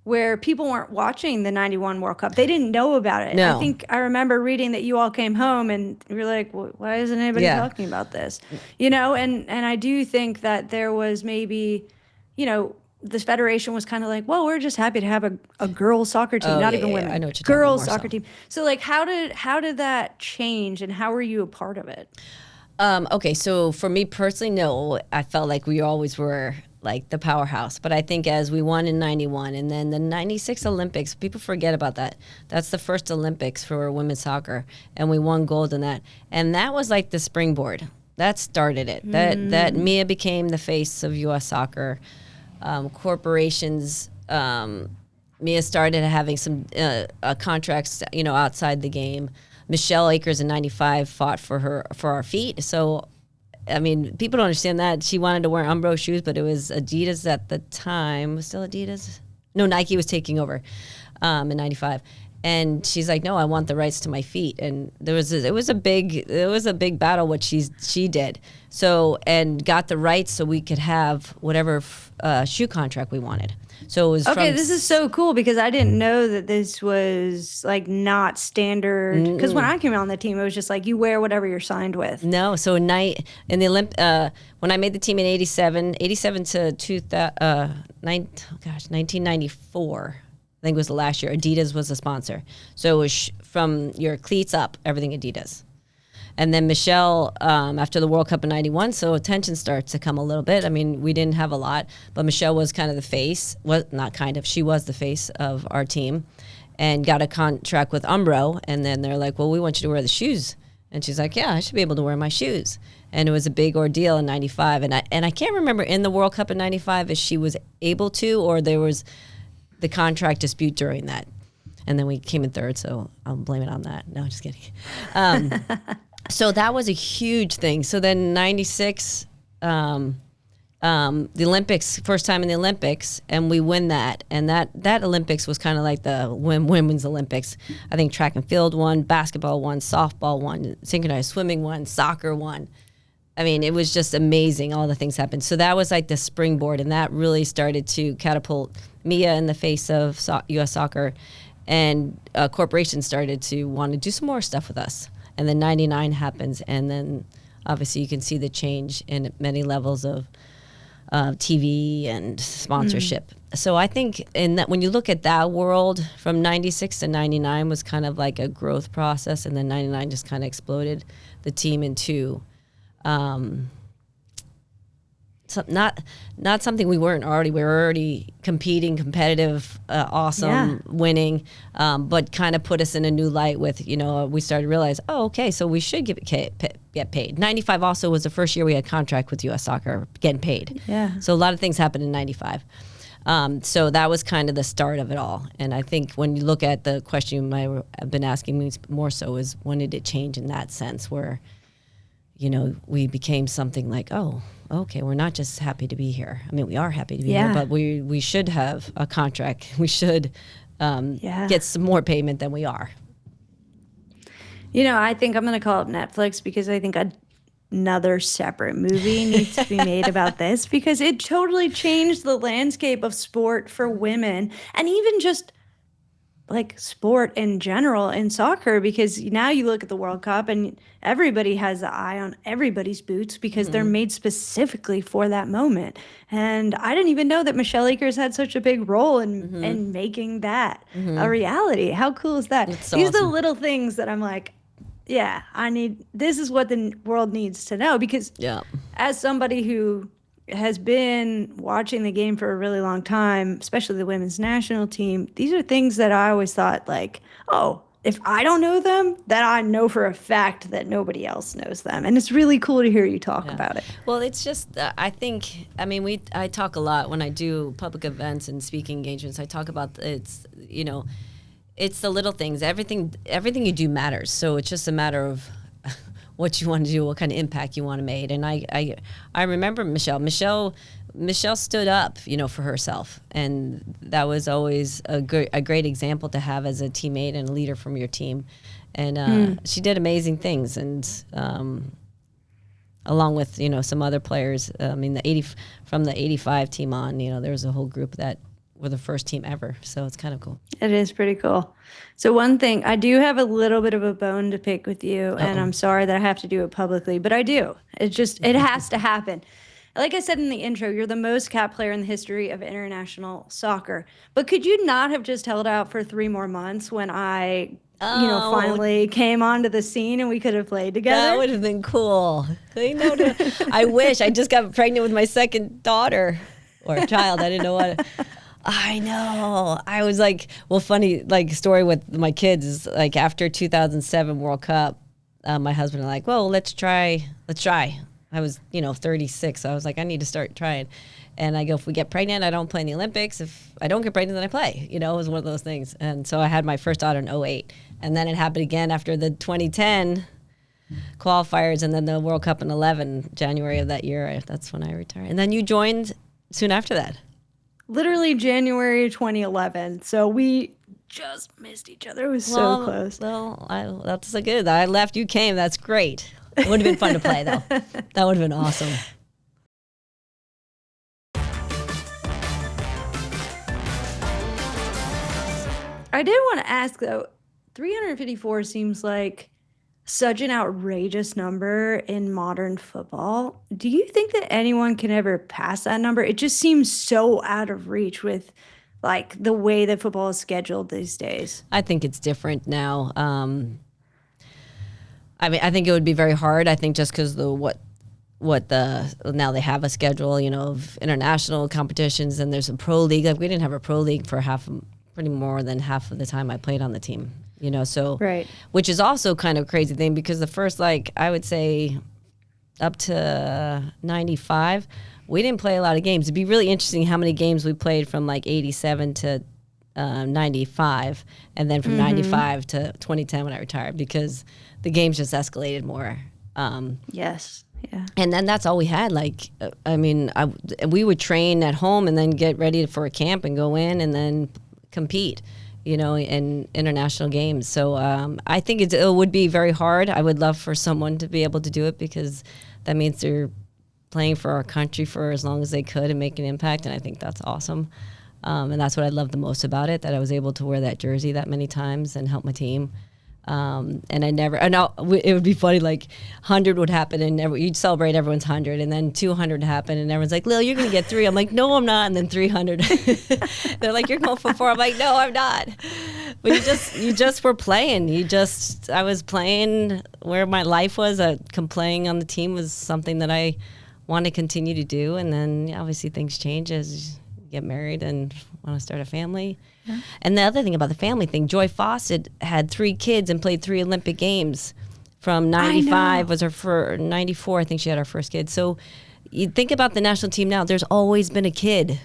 where people weren't watching the 91 World Cup. They didn't know about it. No. I think I remember reading that you all came home and you were like, why isn't anybody talking about this? You know, and I do think that there was maybe, you know, this federation was kind of like, well, we're just happy to have a girls soccer team, not even women. I know what you're girls talking about, soccer team. So like, how did that change and how were you a part of it? Okay, so for me personally, no, I felt like we always were like the powerhouse. But I think as we won in 91 and then the 96 Olympics, people forget about that. That's the first Olympics for women's soccer. And we won gold in that. And that was like the springboard. That started it. That Mia became the face of U.S. soccer. Corporations, Mia started having some contracts, you know, outside the game. Michelle Akers in 95 fought for our feet. So, I mean, people don't understand that. She wanted to wear Umbro shoes, but it was Adidas at the time. Was still Adidas? No, Nike was taking over in 95. And she's like, no, I want the rights to my feet. And it was a big battle what she did. So, and got the rights so we could have whatever shoe contract we wanted. So it was okay. This is so cool because I didn't know that this was like not standard. Because when I came on the team, it was just like you wear whatever you're signed with. No, so in the when I made the team in 87 to 1994. I think it was the last year. Adidas was a sponsor. So it was from your cleats up, everything Adidas. And then Michelle, after the World Cup in 91, so attention starts to come a little bit. I mean, we didn't have a lot, but Michelle was kind of the face. She was the face of our team and got a contract with Umbro. And then they're like, well, we want you to wear the shoes. And she's like, yeah, I should be able to wear my shoes. And it was a big ordeal in 95. And I can't remember in the World Cup in 95 if she was able to or there was the contract dispute during that. And then we came in third, so I'll blame it on that. No, just kidding. So that was a huge thing. So then 96, the Olympics, first time in the Olympics, and we win that. And that Olympics was kind of like the women's Olympics. I think track and field won, basketball won, softball won, synchronized swimming won, soccer won. I mean, it was just amazing. All the things happened. So that was like the springboard, and that really started to catapult Mia in the face of U.S. soccer, and corporations started to want to do some more stuff with us. And then 99 happens, and then obviously you can see the change in many levels of TV and sponsorship. So I think when you look at that world, from 96 to 99 was kind of like a growth process, and then 99 just kind of exploded the team into not something we weren't already. We were already competing, competitive, awesome, winning, but kind of put us in a new light with, you know, we started to realize, oh, okay, so we should get paid. 95 also was the first year we had contract with U.S. Soccer getting paid. Yeah. So a lot of things happened in 95. So that was kind of the start of it all. And I think when you look at the question you might have been asking me more so is when did it change in that sense where, you know, we became something like, oh, okay, we're not just happy to be here. I mean, we are happy to be here, but we should have a contract. We should get some more payment than we are. You know, I think I'm going to call up Netflix because I think another separate movie needs to be made about this because it totally changed the landscape of sport for women and even just like sport in general in soccer, because now you look at the World Cup and everybody has the eye on everybody's boots because they're made specifically for that moment. And I didn't even know that Michelle Akers had such a big role in making that a reality. How cool is that? It's These are the awesome. little things that I'm like, yeah, this is what the world needs to know because as somebody who has been watching the game for a really long time, especially the women's national team, these are things that I always thought like, oh, if I don't know them, then I know for a fact that nobody else knows them. And it's really cool to hear you talk about it. Well, it's just, I think, I mean, I talk a lot when I do public events and speaking engagements. I talk about it's the little things. Everything you do matters. So it's just a matter of what you want to do, what kind of impact you want to make. And I remember Michelle. Michelle stood up, for herself, and that was always a great example to have as a teammate and a leader from your team. And she did amazing things, and along with some other players. I mean, from the '85 team on, there was a whole group that were the first team ever. So it's kind of cool. It is pretty cool. So one thing, I do have a little bit of a bone to pick with you, and I'm sorry that I have to do it publicly, but I do. It has to happen. Like I said in the intro, you're the most capped player in the history of international soccer. But could you not have just held out for 3 more months when I, finally came onto the scene and we could have played together? That would have been cool. I wish. I just got pregnant with my second daughter or child. I didn't know what. I know. I was like, funny story with my kids is like after 2007 World Cup, my husband and I like, well, let's try. I was, 36. So I was like, I need to start trying. And I go, if we get pregnant, I don't play in the Olympics. If I don't get pregnant, then I play. It was one of those things. And so I had my first daughter in 2008. And then it happened again after the 2010 qualifiers and then the World Cup in 2011, January of that year. That's when I retired. And then you joined soon after that. Literally January 2011. So we just missed each other. It was so close. Well, that's so good. I left, you came. That's great. It would have been fun to play, though. That would have been awesome. I did want to ask, though, 354 seems like such an outrageous number in modern football. Do you think that anyone can ever pass that number? It just seems so out of reach with the way that football is scheduled these days. I think it's different now. I think it would be very hard. I think just because now they have a schedule, of international competitions, and there's a pro league. We didn't have a pro league for pretty more than half of the time I played on the team. So right. Which is also kind of a crazy thing because the first I would say up to 95, we didn't play a lot of games. It'd be really interesting how many games we played from 87 to 95, and then from 95 to 2010 when I retired because the games just escalated more. Yes. Yeah. And then that's all we had. We would train at home and then get ready for a camp and go in and then compete, in international games. So I think it would be very hard. I would love for someone to be able to do it because that means they're playing for our country for as long as they could and make an impact. And I think that's awesome. And that's what I love the most about it, that I was able to wear that jersey that many times and help my team. And it would be funny, 100 would happen and you'd celebrate everyone's 100, and then 200 happened and everyone's like, Lil, you're going to get 3. I'm like, no, I'm not. And then 300. They're like, you're going for 4. I'm like, no, I'm not. But you just were playing. I was playing where my life was. Playing on the team was something that I want to continue to do. And then obviously things change as you get married and want to start a family. Yeah. And the other thing about the family thing, Joy Fawcett had 3 kids and played 3 Olympic games. From 95 was her first, 94 I think she had her first kid. So you think about the national team now, there's always been a kid.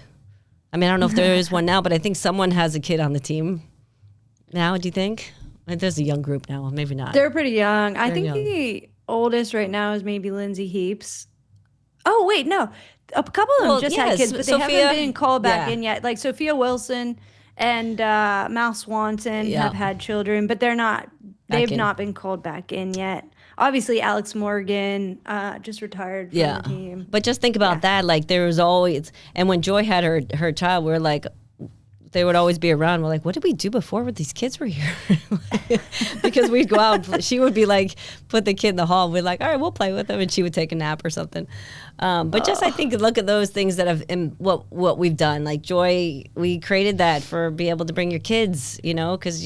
I mean, I don't know if there is one now, but I think someone has a kid on the team now, do you think? There's a young group now, maybe not. They're pretty young. I think the oldest right now is maybe Lindsay Heaps. Oh, wait, no. A couple of them had kids, but Sophia, they haven't been called back in yet. Like Sophia Wilson and Mal Swanson have had children, but they've not been called back in yet. Obviously, Alex Morgan just retired from the team. But just think about that. There was always, and when Joy had her child, we were like, they would always be around. We're like, what did we do before when these kids were here? Because we'd go out, she would be like, put the kid in the hall. We're like, all right, we'll play with him. And she would take a nap or something. But just, I think, look at those things that have, what we've done. Like Joy, we created that for be able to bring your kids, because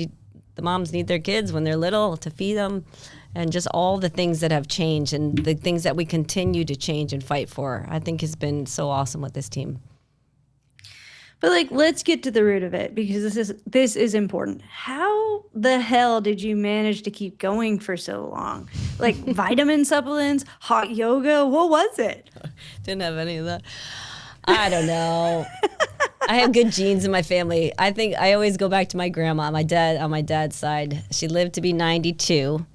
the moms need their kids when they're little to feed them. and just all the things that have changed and the things that we continue to change and fight for, I think has been so awesome with this team. But like, let's get to the root of it, because this is important. How the hell did you manage to keep going for so long? Like vitamin supplements, hot yoga, what was it? Didn't have any of that. I don't know. I have good genes in my family. I think I always go back to my grandma, on my dad's side. She lived to be 92.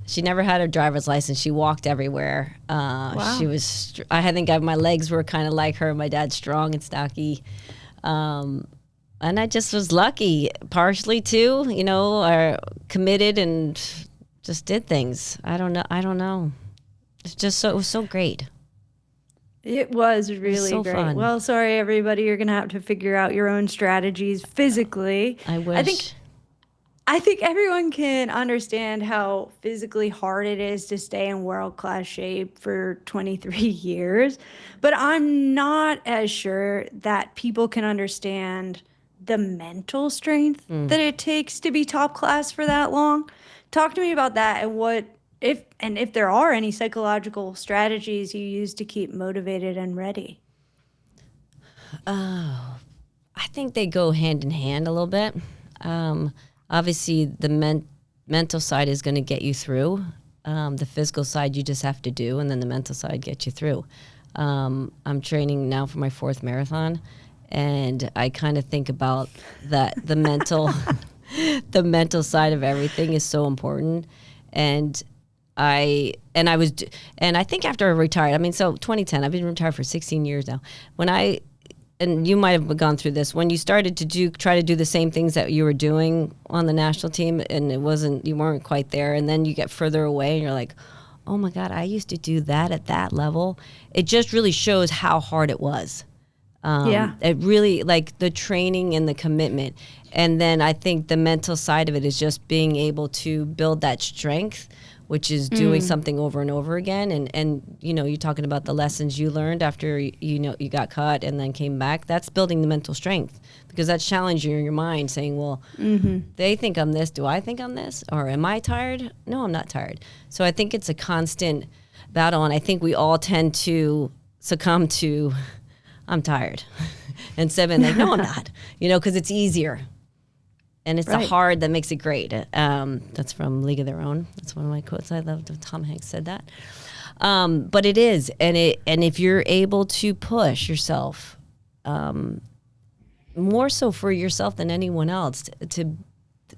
She never had a driver's license. She walked everywhere. Wow. She was. I think my legs were kind of like her. My dad's strong and stocky. And I just was lucky, partially too, or committed and just did things. I don't know. It was so great. It was really so great. fun. Well, sorry, everybody. You're going to have to figure out your own strategies physically. I wish. I think everyone can understand how physically hard it is to stay in world-class shape for 23 years. But I'm not as sure that people can understand the mental strength that it takes to be top class for that long. Talk to me about that, and if there are any psychological strategies you use to keep motivated and ready. I think they go hand in hand a little bit. Obviously, the mental side is going to get you through. The physical side you just have to do, and then the mental side gets you through. I'm training now for my 4th marathon, and I kind of think about that. The mental side of everything is so important. And I think after I retired, so 2010, I've been retired for 16 years now. And you might have gone through this, when you started to try to do the same things that you were doing on the national team, and you weren't quite there, and then you get further away and you're like, oh my God, I used to do that at that level. It just really shows how hard it was. It really, like the training and the commitment. And then I think the mental side of it is just being able to build that strength, which is doing something over and over again. And you're talking about the lessons you learned after you got cut and then came back. That's building the mental strength, because that's challenging your mind, saying, well, they think I'm this. Do I think I'm this? Or am I tired? No, I'm not tired. So I think it's a constant battle. And I think we all tend to succumb to, I'm tired. Instead of being like, no, I'm not, because it's easier. And it's the hard that makes it great. That's from League of Their Own. That's one of my quotes. I love when Tom Hanks said that. But it is, and if you're able to push yourself, more so for yourself than anyone else, to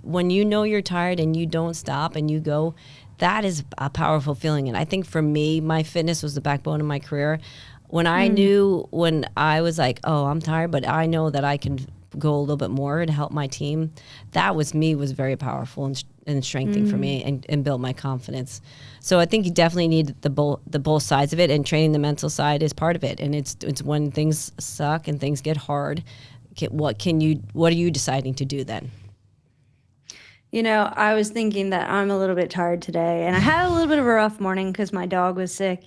when you're tired and you don't stop and you go, that is a powerful feeling. And I think for me, my fitness was the backbone of my career. When I knew, when I was like, oh, I'm tired, but I know that I can go a little bit more and help my team, that was very powerful and strengthening for me and built my confidence. So I think you definitely need the both sides of it, and training the mental side is part of it. And it's when things suck and things get hard, what are you deciding to do then? I was thinking that I'm a little bit tired today, and I had a little bit of a rough morning because my dog was sick.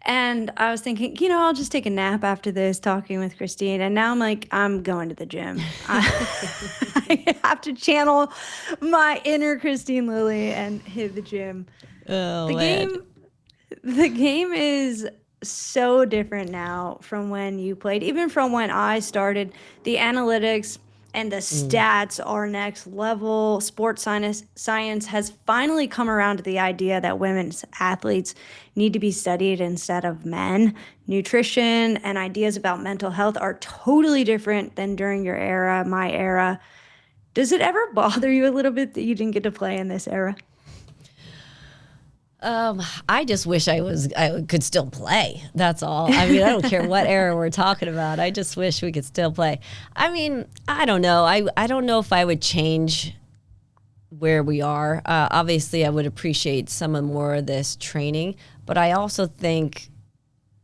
And I was thinking, I'll just take a nap after this, talking with Kristine. And now I'm like, I'm going to the gym. I have to channel my inner Kristine Lilly and hit the gym. Oh, The game is so different now from when you played, even from when I started. The analytics and the stats are next level. Sports science has finally come around to the idea that women's athletes need to be studied instead of men. Nutrition and ideas about mental health are totally different than during your era, my era. Does it ever bother you a little bit that you didn't get to play in this era? I just wish I could still play. That's all. I don't care what era we're talking about. I just wish we could still play. I don't know. I don't know if I would change where we are. Obviously, I would appreciate some more of this training, but I also think,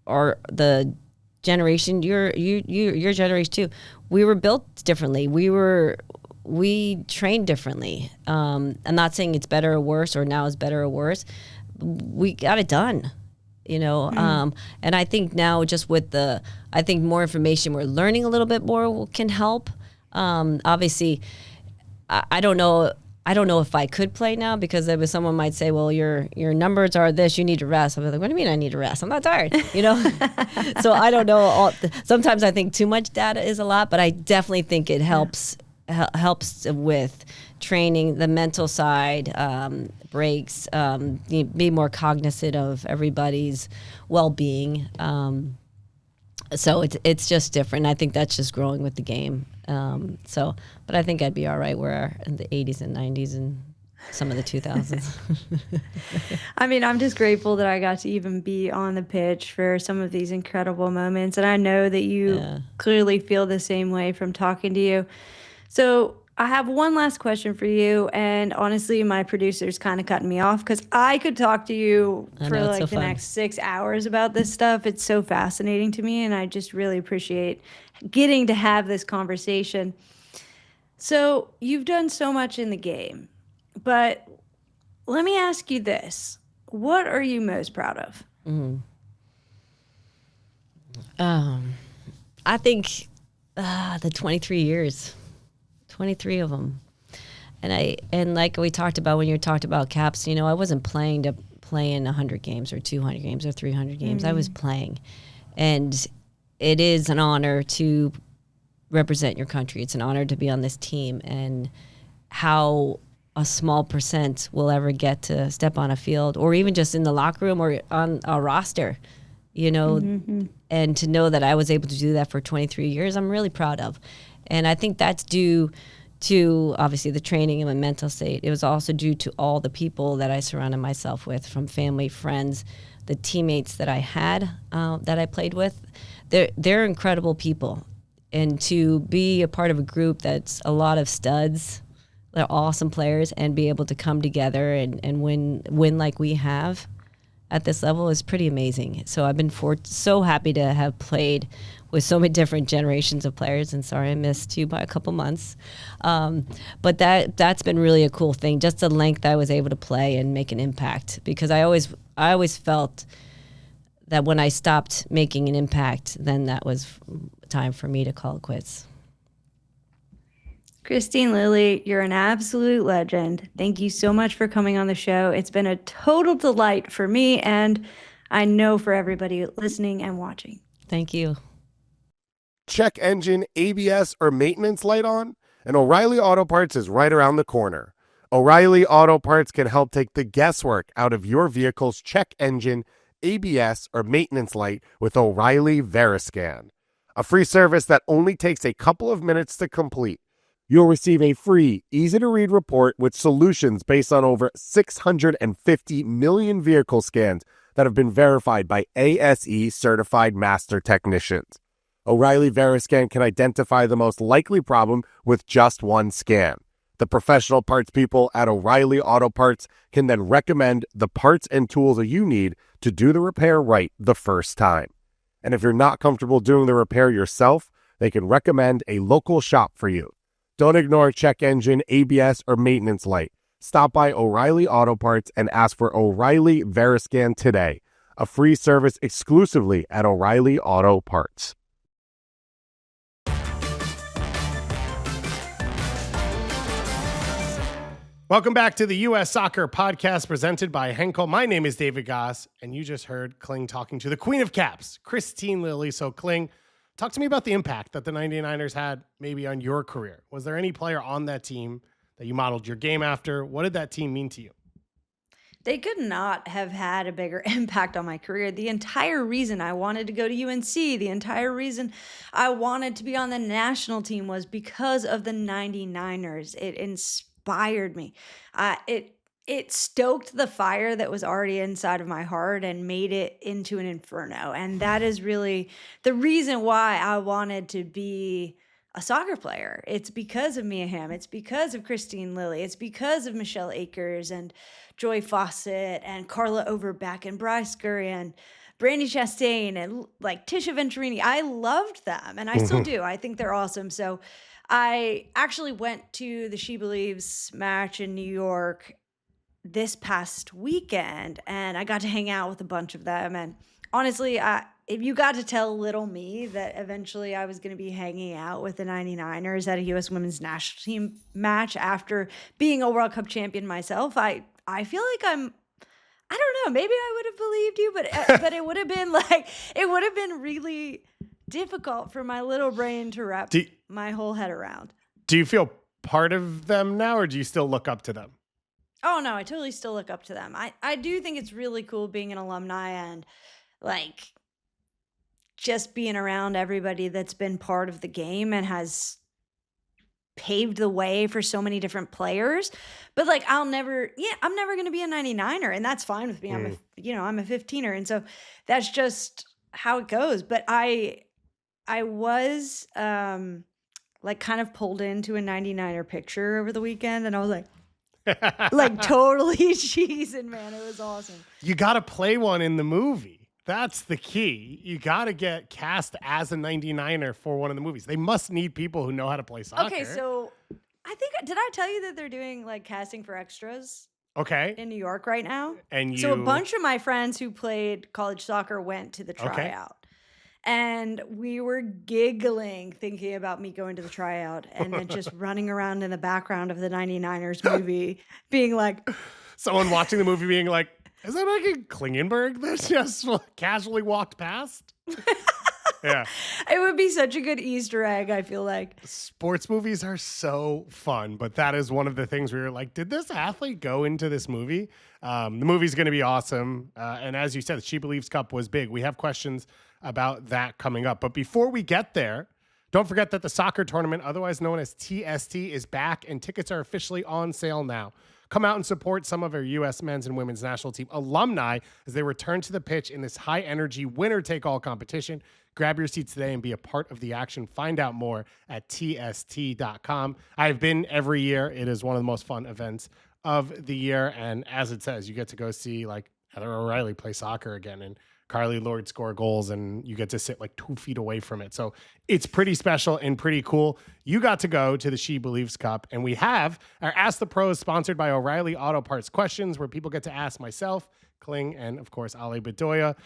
the generation, your generation too, we were built differently. We trained differently. I'm not saying it's better or worse, or now is better or worse. We got it done, and I think now, just with I think more information, we're learning a little bit more can help. Obviously, I don't know. I don't know if I could play now, because there was someone might say, well, your numbers are this, you need to rest. I'm like, what do you mean I need to rest? I'm not tired, So I don't know. Sometimes I think too much data is a lot, but I definitely think it helps with training, the mental side, breaks, be more cognizant of everybody's well-being. So it's just different. I think that's just growing with the game. But I think I'd be all right where in the 80s and 90s and some of the 2000s. I mean, I'm just grateful that I got to even be on the pitch for some of these incredible moments. And I know that you clearly feel the same way from talking to you. So I have one last question for you. And honestly, my producer's kind of cutting me off because I could talk to you for like the next 6 hours about this stuff. It's so fascinating to me. And I just really appreciate getting to have this conversation. So you've done so much in the game, but let me ask you this. What are you most proud of? I think the 23 years. 23 of them. And like we talked about when you talked about caps, I wasn't playing to play in 100 games or 200 games or 300 games. I was playing. And it is an honor to represent your country. It's an honor to be on this team, and how a small percent will ever get to step on a field or even just in the locker room or on a roster, and to know that I was able to do that for 23 years, I'm really proud of. And I think that's due to, obviously, the training and my mental state. It was also due to all the people that I surrounded myself with, from family, friends, the teammates that I had, that I played with. They're incredible people. And to be a part of a group that's a lot of studs, they're awesome players, and be able to come together and win like we have at this level is pretty amazing. So I've been so happy to have played with so many different generations of players. And sorry I missed you by a couple months. But that's been really a cool thing, just the length I was able to play and make an impact. Because I always felt that when I stopped making an impact, then that was time for me to call it quits. Kristine Lilly, you're an absolute legend. Thank you so much for coming on the show. It's been a total delight for me, and I know for everybody listening and watching. Thank you. Check engine, ABS, or maintenance light on? And O'Reilly Auto Parts is right around the corner. O'Reilly Auto Parts can help take the guesswork out of your vehicle's check engine, ABS, or maintenance light with O'Reilly Veriscan, a free service that only takes a couple of minutes to complete. You'll receive a free, easy-to-read report with solutions based on over 650 million vehicle scans that have been verified by ASE-certified master technicians. O'Reilly Veriscan can identify the most likely problem with just one scan. The professional parts people at O'Reilly Auto Parts can then recommend the parts and tools that you need to do the repair right the first time. And if you're not comfortable doing the repair yourself, they can recommend a local shop for you. Don't ignore check engine, ABS, or maintenance light. Stop by O'Reilly Auto Parts and ask for O'Reilly Veriscan today, a free service exclusively at O'Reilly Auto Parts. Welcome back to the U.S. Soccer Podcast presented by Henkel. My name is David Goss, and you just heard Kling talking to the Queen of Caps, Kristine Lilly. So, Kling, talk to me about the impact that the 99ers had maybe on your career. Was there any player on that team that you modeled your game after? What did that team mean to you? They could not have had a bigger impact on my career. The entire reason I wanted to go to UNC, the entire reason I wanted to be on the national team was because of the 99ers. It inspired me. It stoked the fire that was already inside of my heart and made it into an inferno. And that is really the reason why I wanted to be a soccer player. It's because of Mia Hamm. It's because of Kristine Lilly. It's because of Michelle Akers and Joy Fawcett and Carla Overbeck and Bryce Scurry and Brandy Chastain and like Tisha Venturini. I loved them, and I still do. I think they're awesome. So I actually went to the She Believes match in New York this past weekend, and I got to hang out with a bunch of them. And honestly, if you got to tell little me that eventually I was going to be hanging out with the 99ers at a U.S. women's national team match after being a World Cup champion myself, I feel like I don't know, maybe I would have believed you, but it would have been it would have been really difficult for my little brain to wrap my whole head around. Do you feel part of them now, or do you still look up to them? Oh, no, I totally still look up to them. I do think it's really cool being an alumni and, just being around everybody that's been part of the game and has paved the way for so many different players. But, I'm never going to be a 99er, and that's fine with me. I'm a 15er, and so that's just how it goes. But I was, kind of pulled into a 99er picture over the weekend, and I was totally cheesing, man. It was awesome. You got to play one in the movie. That's the key. You got to get cast as a 99er for one of the movies. They must need people who know how to play soccer. Okay, so did I tell you that they're doing casting for extras? Okay. In New York right now. And so a bunch of my friends who played college soccer went to the tryout. And we were giggling thinking about me going to the tryout and then just running around in the background of the 99ers movie being like... Someone watching the movie being like, is that Meghan Klingenberg that just casually walked past? Yeah. It would be such a good Easter egg, I feel like. Sports movies are so fun, but that is one of the things where you're like, did this athlete go into this movie? The movie's going to be awesome. And as you said, the She Believes Cup was big. We have questions about that coming up. But before we get there, don't forget that the soccer tournament, otherwise known as TST, is back, and tickets are officially on sale now. Come out and support some of our U.S. men's and women's national team alumni as they return to the pitch in this high-energy winner-take-all competition. Grab your seats today and be a part of the action. Find out more at tst.com. I've been every year. It is one of the most fun events of the year. And as it says, you get to go see Heather O'Reilly play soccer again and Carly Lord score goals, and you get to sit 2 feet away from it. So it's pretty special and pretty cool. You got to go to the She Believes Cup, and we have our Ask the Pros sponsored by O'Reilly Auto Parts questions, where people get to ask myself, Kling, and of course, Ali Bedoya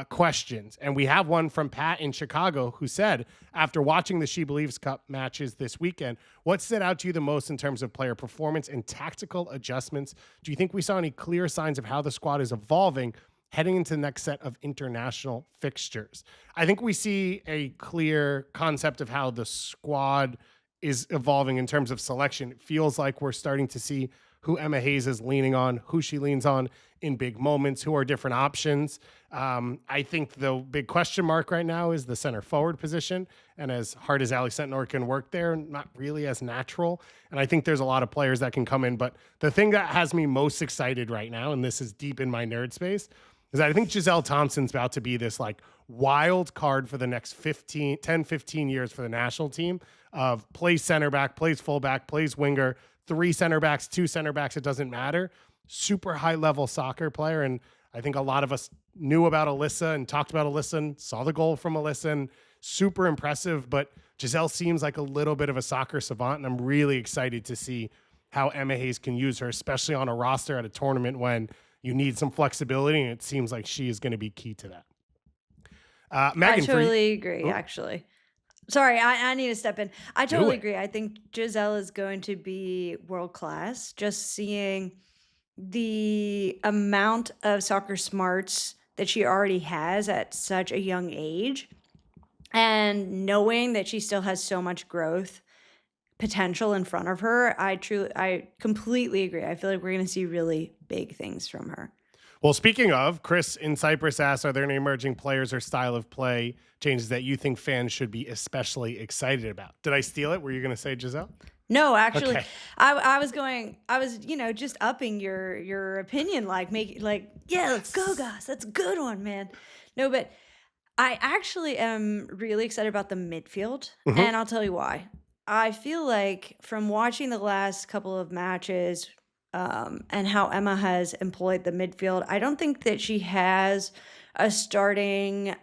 questions. And we have one from Pat in Chicago who said, after watching the She Believes Cup matches this weekend, what stood out to you the most in terms of player performance and tactical adjustments? Do you think we saw any clear signs of how the squad is evolving heading into the next set of international fixtures? I think we see a clear concept of how the squad is evolving in terms of selection. It feels like we're starting to see who Emma Hayes is leaning on, who she leans on in big moments, who are different options. I think the big question mark right now is the center forward position. And as hard as Ali Sentnor can work there, not really as natural. And I think there's a lot of players that can come in. But the thing that has me most excited right now, and this is deep in my nerd space, is I think Giselle Thompson's about to be this wild card for the next 10, 15 years for the national team of plays center back, plays fullback, plays winger, 3 center backs, 2 center backs. It doesn't matter. Super high level soccer player. And I think a lot of us knew about Alyssa and talked about Alyssa and saw the goal from Alyssa, and super impressive. But Giselle seems like a little bit of a soccer savant. And I'm really excited to see how Emma Hayes can use her, especially on a roster at a tournament when you need some flexibility, and it seems like she is going to be key to that. Meghan, I totally agree, actually. Sorry, I need to step in. I totally agree. I think Giselle is going to be world-class. Just seeing the amount of soccer smarts that she already has at such a young age, and knowing that she still has so much growth potential in front of her, I completely agree. I feel like we're going to see really big things from her. Well, speaking of, Chris in Cyprus asks, are there any emerging players or style of play changes that you think fans should be especially excited about? Did I steal it? Were you going to say Giselle? No, actually, okay. I was just upping your opinion, yeah, let's go, guys. That's a good one, man. No, but I actually am really excited about the midfield, and I'll tell you why. I feel like from watching the last couple of matches and how Emma has employed the midfield, I don't think that she has a starting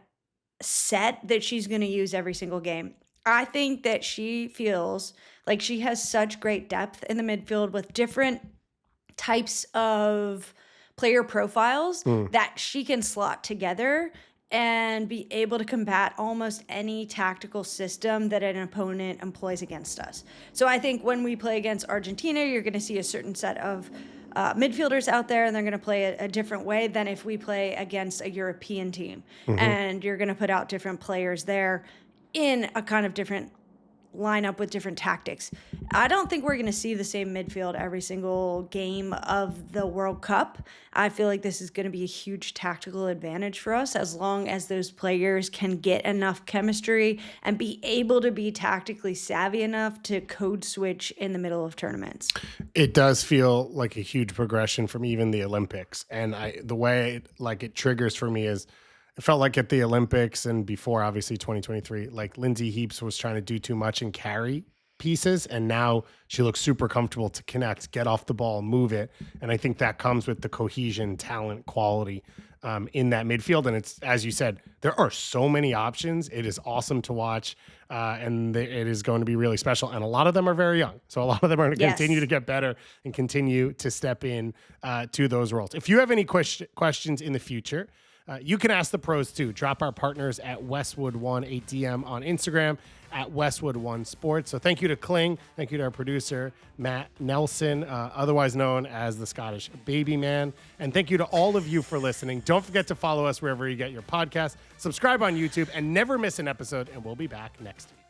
set that she's going to use every single game. I think that she feels like she has such great depth in the midfield with different types of player profiles that she can slot together and be able to combat almost any tactical system that an opponent employs against us. So I think when we play against Argentina, you're going to see a certain set of midfielders out there, and they're going to play a different way than if we play against a European team. And you're going to put out different players there in a kind of different lineup with different tactics. I don't think we're going to see the same midfield every single game of the World Cup. I feel like this is going to be a huge tactical advantage for us as long as those players can get enough chemistry and be able to be tactically savvy enough to code switch in the middle of tournaments. It does feel like a huge progression from even the Olympics. And the way it triggers for me is, it felt like at the Olympics and before, obviously, 2023, like Lindsay Heaps was trying to do too much and carry pieces. And now she looks super comfortable to connect, get off the ball, move it. And I think that comes with the cohesion, talent, quality in that midfield. And it's, as you said, there are so many options. It is awesome to watch. And it is going to be really special. And a lot of them are very young. So a lot of them are going to continue to get better and continue to step in to those roles. If you have any questions in the future, you can ask the pros too. Drop our partners at Westwood1 8DM on Instagram at Westwood1 Sports. So thank you to Kling. Thank you to our producer, Matt Nelson, otherwise known as the Scottish Baby Man. And thank you to all of you for listening. Don't forget to follow us wherever you get your podcast. Subscribe on YouTube and never miss an episode. And we'll be back next week.